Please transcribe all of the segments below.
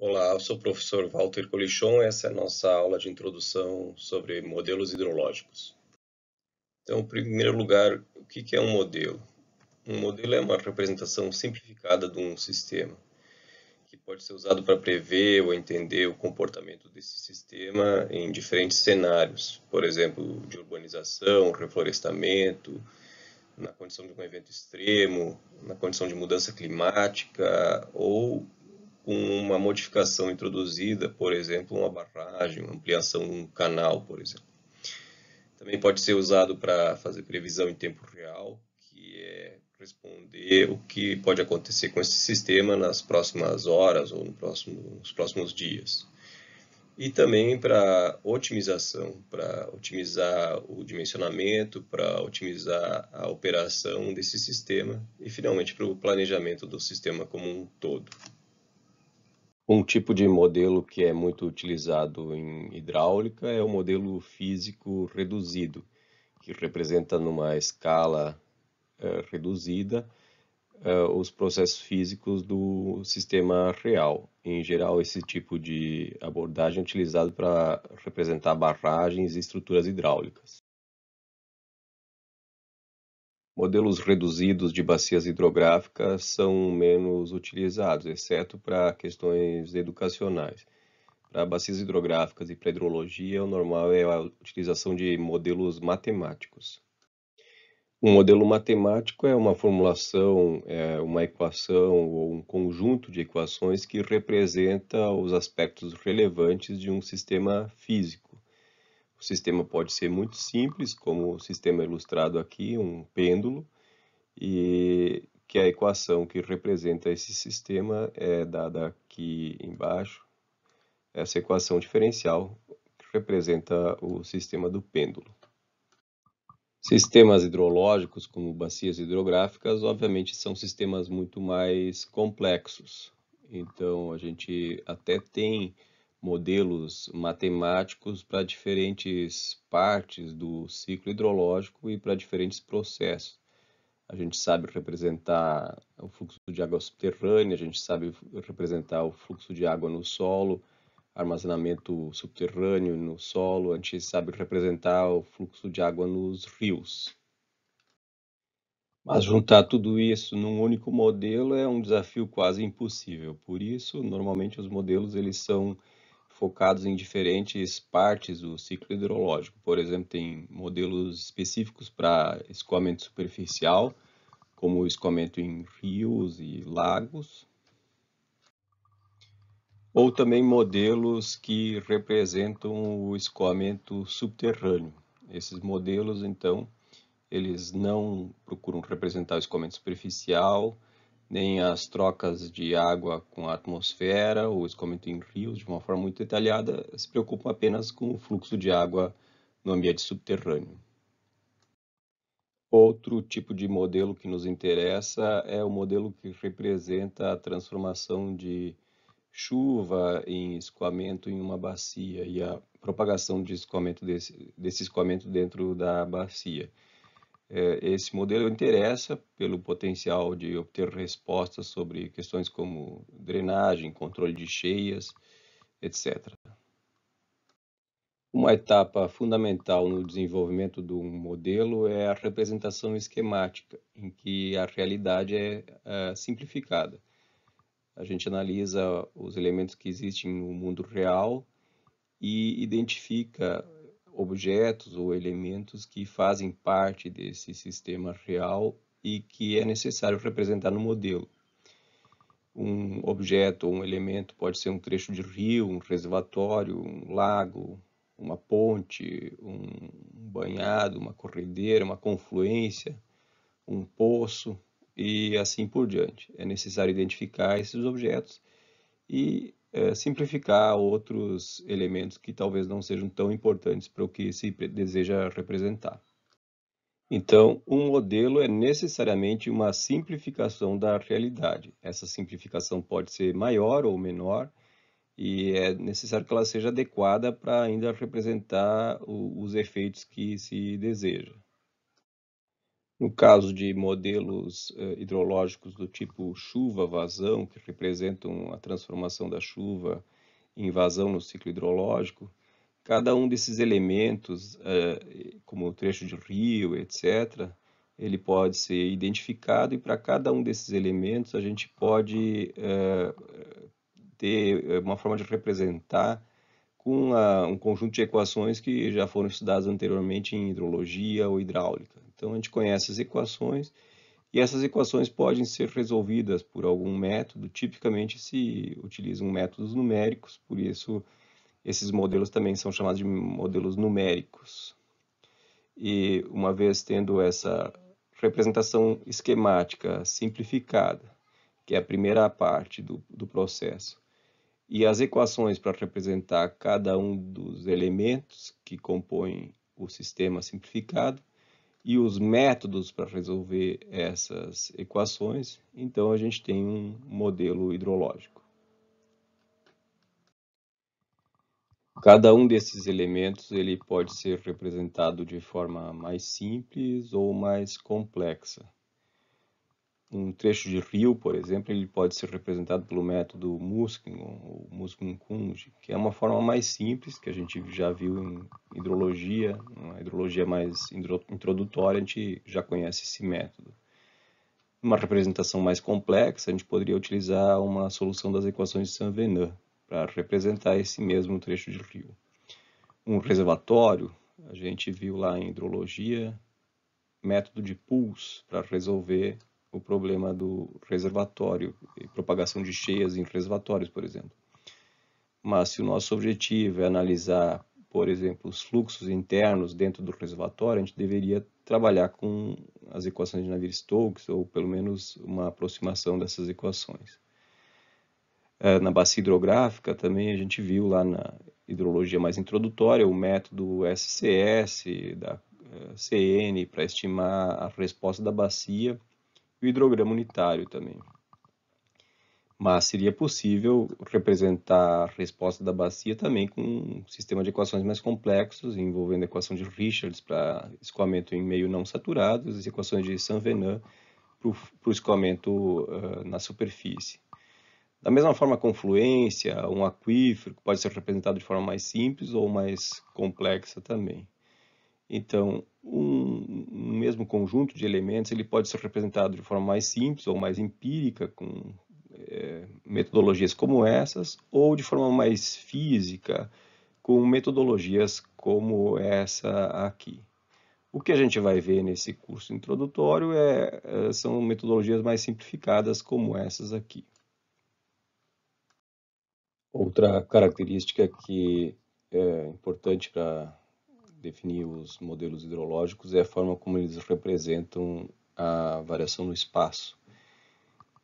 Olá, eu sou o professor Walter Colichon. Essa é a nossa aula de introdução sobre modelos hidrológicos. Então, em primeiro lugar, o que é um modelo? Um modelo é uma representação simplificada de um sistema, que pode ser usado para prever ou entender o comportamento desse sistema em diferentes cenários, por exemplo, de urbanização, reflorestamento, na condição de um evento extremo, na condição de mudança climática ou com uma modificação introduzida, por exemplo, uma barragem, uma ampliação de um canal, por exemplo. Também pode ser usado para fazer previsão em tempo real, que é responder o que pode acontecer com esse sistema nas próximas horas ou nos próximos dias. E também para otimização, para otimizar o dimensionamento, para otimizar a operação desse sistema e, finalmente, para o planejamento do sistema como um todo. Um tipo de modelo que é muito utilizado em hidráulica é o modelo físico reduzido, que representa numa escala reduzida os processos físicos do sistema real. Em geral, esse tipo de abordagem é utilizado para representar barragens e estruturas hidráulicas. Modelos reduzidos de bacias hidrográficas são menos utilizados, exceto para questões educacionais. Para bacias hidrográficas e para hidrologia, o normal é a utilização de modelos matemáticos. Um modelo matemático é uma formulação, uma equação ou um conjunto de equações que representa os aspectos relevantes de um sistema físico. O sistema pode ser muito simples, como o sistema ilustrado aqui, um pêndulo, e que a equação que representa esse sistema é dada aqui embaixo, essa equação diferencial que representa o sistema do pêndulo. Sistemas hidrológicos, como bacias hidrográficas, obviamente são sistemas muito mais complexos. Então, a gente até tem modelos matemáticos para diferentes partes do ciclo hidrológico e para diferentes processos. A gente sabe representar o fluxo de água subterrânea, a gente sabe representar o fluxo de água no solo, armazenamento subterrâneo no solo, a gente sabe representar o fluxo de água nos rios. Mas juntar tudo isso num único modelo é um desafio quase impossível. Por isso, normalmente os modelos eles são focados em diferentes partes do ciclo hidrológico. Por exemplo, tem modelos específicos para escoamento superficial, como o escoamento em rios e lagos, ou também modelos que representam o escoamento subterrâneo. Esses modelos, então, eles não procuram representar o escoamento superficial, nem as trocas de água com a atmosfera, ou escoamento em rios de uma forma muito detalhada, se preocupam apenas com o fluxo de água no ambiente subterrâneo. Outro tipo de modelo que nos interessa é o modelo que representa a transformação de chuva em escoamento em uma bacia e a propagação de escoamento desse escoamento dentro da bacia. Esse modelo interessa pelo potencial de obter respostas sobre questões como drenagem, controle de cheias, etc. Uma etapa fundamental no desenvolvimento de um modelo é a representação esquemática, em que a realidade é simplificada. A gente analisa os elementos que existem no mundo real e identifica objetos ou elementos que fazem parte desse sistema real e que é necessário representar no modelo. Um objeto ou um elemento pode ser um trecho de rio, um reservatório, um lago, uma ponte, um banhado, uma corredeira, uma confluência, um poço e assim por diante. É necessário identificar esses objetos e simplificar outros elementos que talvez não sejam tão importantes para o que se deseja representar. Então, um modelo é necessariamente uma simplificação da realidade. Essa simplificação pode ser maior ou menor, e é necessário que ela seja adequada para ainda representar os efeitos que se deseja. No caso de modelos hidrológicos do tipo chuva-vazão, que representam a transformação da chuva em vazão no ciclo hidrológico, cada um desses elementos, como o trecho de rio, etc., ele pode ser identificado e para cada um desses elementos a gente pode ter uma forma de representar com um conjunto de equações que já foram estudadas anteriormente em hidrologia ou hidráulica. Então a gente conhece as equações e essas equações podem ser resolvidas por algum método, tipicamente se utilizam métodos numéricos, por isso esses modelos também são chamados de modelos numéricos. E uma vez tendo essa representação esquemática simplificada, que é a primeira parte do processo, e as equações para representar cada um dos elementos que compõem o sistema simplificado, e os métodos para resolver essas equações, então a gente tem um modelo hidrológico. Cada um desses elementos ele pode ser representado de forma mais simples ou mais complexa. Um trecho de rio, por exemplo, ele pode ser representado pelo método Muskingum ou Muskingum-Kunge, que é uma forma mais simples, que a gente já viu em hidrologia, uma hidrologia mais introdutória, a gente já conhece esse método. Uma representação mais complexa, a gente poderia utilizar uma solução das equações de Saint-Venant para representar esse mesmo trecho de rio. Um reservatório, a gente viu lá em hidrologia, método de Puls para resolver o problema do reservatório e propagação de cheias em reservatórios, por exemplo. Mas se o nosso objetivo é analisar, por exemplo, os fluxos internos dentro do reservatório, a gente deveria trabalhar com as equações de Navier-Stokes, ou pelo menos uma aproximação dessas equações. Na bacia hidrográfica também a gente viu lá na hidrologia mais introdutória o método SCS da CN para estimar a resposta da bacia e o hidrograma unitário também. Mas seria possível representar a resposta da bacia também com um sistema de equações mais complexos, envolvendo a equação de Richards para escoamento em meio não saturado, e as equações de Saint-Venant para o escoamento na superfície. Da mesma forma, a confluência, um aquífero, pode ser representado de forma mais simples ou mais complexa também. Então, um mesmo conjunto de elementos ele pode ser representado de forma mais simples ou mais empírica, com metodologias como essas, ou de forma mais física, com metodologias como essa aqui. O que a gente vai ver nesse curso introdutório são metodologias mais simplificadas como essas aqui. Outra característica que é importante para definir os modelos hidrológicos é a forma como eles representam a variação no espaço.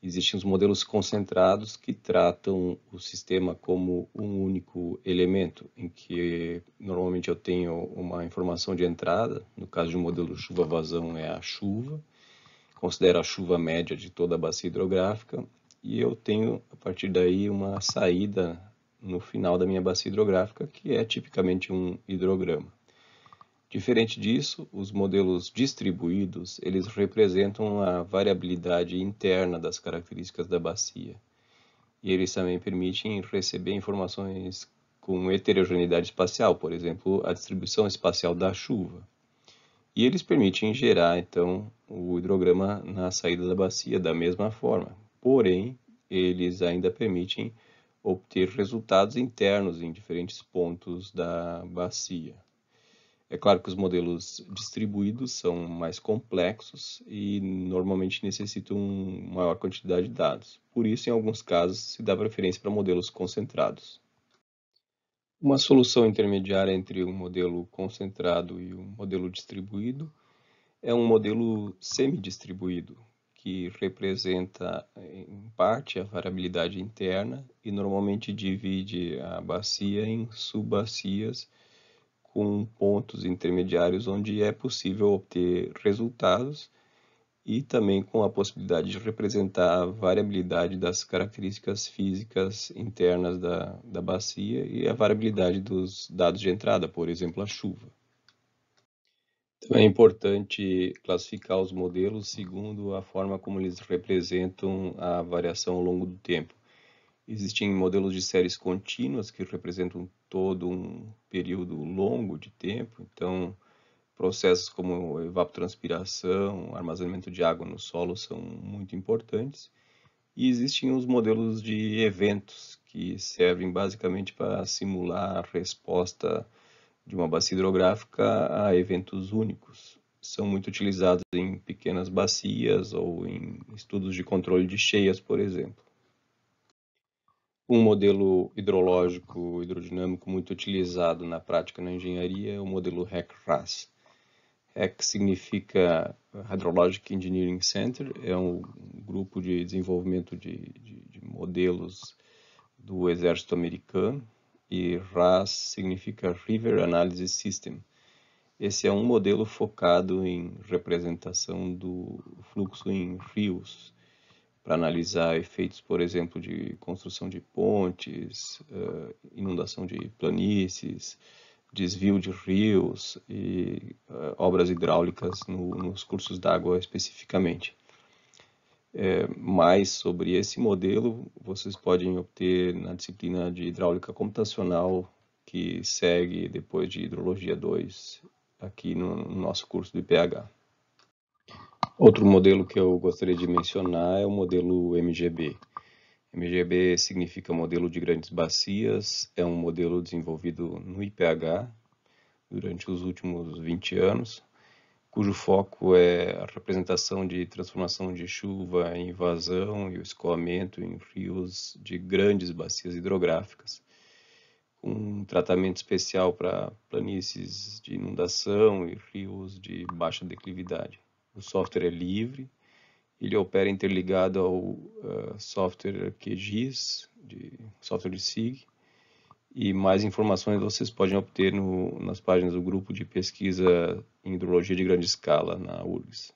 Existem os modelos concentrados que tratam o sistema como um único elemento, em que normalmente eu tenho uma informação de entrada, no caso de um modelo chuva-vazão é a chuva, considero a chuva média de toda a bacia hidrográfica, e eu tenho a partir daí uma saída no final da minha bacia hidrográfica, que é tipicamente um hidrograma. Diferente disso, os modelos distribuídos, eles representam a variabilidade interna das características da bacia. E eles também permitem receber informações com heterogeneidade espacial, por exemplo, a distribuição espacial da chuva. E eles permitem gerar, então, o hidrograma na saída da bacia da mesma forma. Porém, eles ainda permitem obter resultados internos em diferentes pontos da bacia. É claro que os modelos distribuídos são mais complexos e normalmente necessitam uma maior quantidade de dados. Por isso, em alguns casos, se dá preferência para modelos concentrados. Uma solução intermediária entre um modelo concentrado e um modelo distribuído é um modelo semidistribuído, que representa, em parte, a variabilidade interna e normalmente divide a bacia em subbacias com pontos intermediários onde é possível obter resultados e também com a possibilidade de representar a variabilidade das características físicas internas da bacia e a variabilidade dos dados de entrada, por exemplo, a chuva. Então é importante classificar os modelos segundo a forma como eles representam a variação ao longo do tempo. Existem modelos de séries contínuas que representam todo um período longo de tempo, então processos como evapotranspiração, armazenamento de água no solo são muito importantes. E existem os modelos de eventos, que servem basicamente para simular a resposta de uma bacia hidrográfica a eventos únicos. São muito utilizados em pequenas bacias ou em estudos de controle de cheias, por exemplo. Um modelo hidrológico hidrodinâmico muito utilizado na prática na engenharia é o modelo HEC-RAS. HEC significa Hydrologic Engineering Center, é um grupo de desenvolvimento de modelos do exército americano, e RAS significa River Analysis System. Esse é um modelo focado em representação do fluxo em rios, para analisar efeitos, por exemplo, de construção de pontes, inundação de planícies, desvio de rios e obras hidráulicas nos cursos d'água especificamente. Mais sobre esse modelo vocês podem obter na disciplina de hidráulica computacional, que segue depois de Hidrologia 2, aqui no nosso curso do IPH. Outro modelo que eu gostaria de mencionar é o modelo MGB. MGB significa Modelo de Grandes Bacias, é um modelo desenvolvido no IPH durante os últimos 20 anos, cujo foco é a representação de transformação de chuva em vazão e o escoamento em rios de grandes bacias hidrográficas, com um tratamento especial para planícies de inundação e rios de baixa declividade. O software é livre, ele opera interligado ao software QGIS, software de SIG, e mais informações vocês podem obter nas páginas do grupo de pesquisa em hidrologia de grande escala na URGS.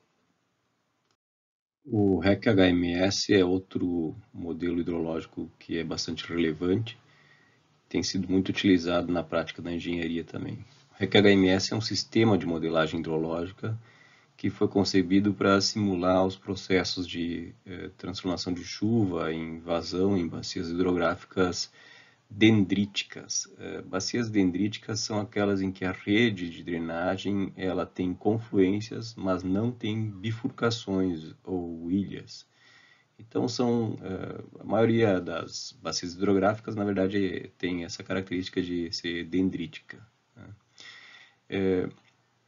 O REC-HMS é outro modelo hidrológico que é bastante relevante, tem sido muito utilizado na prática da engenharia também. O REC-HMS é um sistema de modelagem hidrológica que foi concebido para simular os processos de transformação de chuva em vazão em bacias hidrográficas dendríticas. Bacias dendríticas são aquelas em que a rede de drenagem ela tem confluências, mas não tem bifurcações ou ilhas. Então a maioria das bacias hidrográficas, na verdade, tem essa característica de ser dendrítica, né?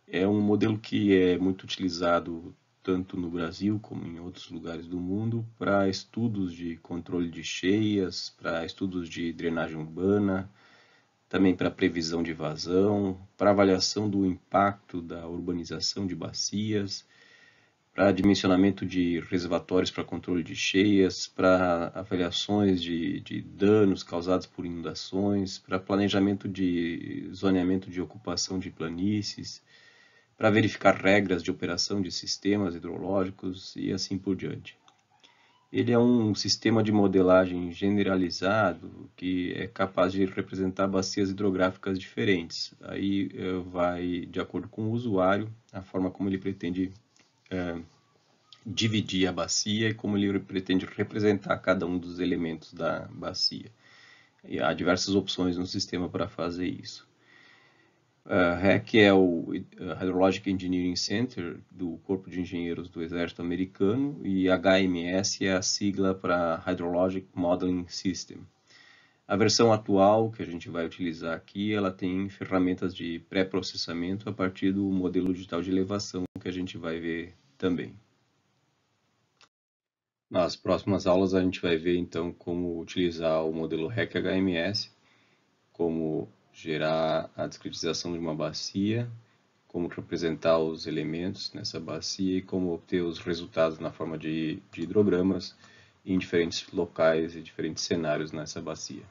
É um modelo que é muito utilizado tanto no Brasil como em outros lugares do mundo para estudos de controle de cheias, para estudos de drenagem urbana, também para previsão de vazão, para avaliação do impacto da urbanização de bacias, para dimensionamento de reservatórios para controle de cheias, para avaliações de danos causados por inundações, para planejamento de zoneamento de ocupação de planícies, para verificar regras de operação de sistemas hidrológicos e assim por diante. Ele é um sistema de modelagem generalizado que é capaz de representar bacias hidrográficas diferentes. Aí vai de acordo com o usuário, a forma como ele pretende dividir a bacia e como ele pretende representar cada um dos elementos da bacia. E há diversas opções no sistema para fazer isso. REC é o Hydrologic Engineering Center do Corpo de Engenheiros do Exército Americano e HMS é a sigla para Hydrologic Modeling System. A versão atual que a gente vai utilizar aqui, ela tem ferramentas de pré-processamento a partir do modelo digital de elevação que a gente vai ver também. Nas próximas aulas a gente vai ver então como utilizar o modelo REC-HMS, como gerar a discretização de uma bacia, como representar os elementos nessa bacia e como obter os resultados na forma de hidrogramas em diferentes locais e diferentes cenários nessa bacia.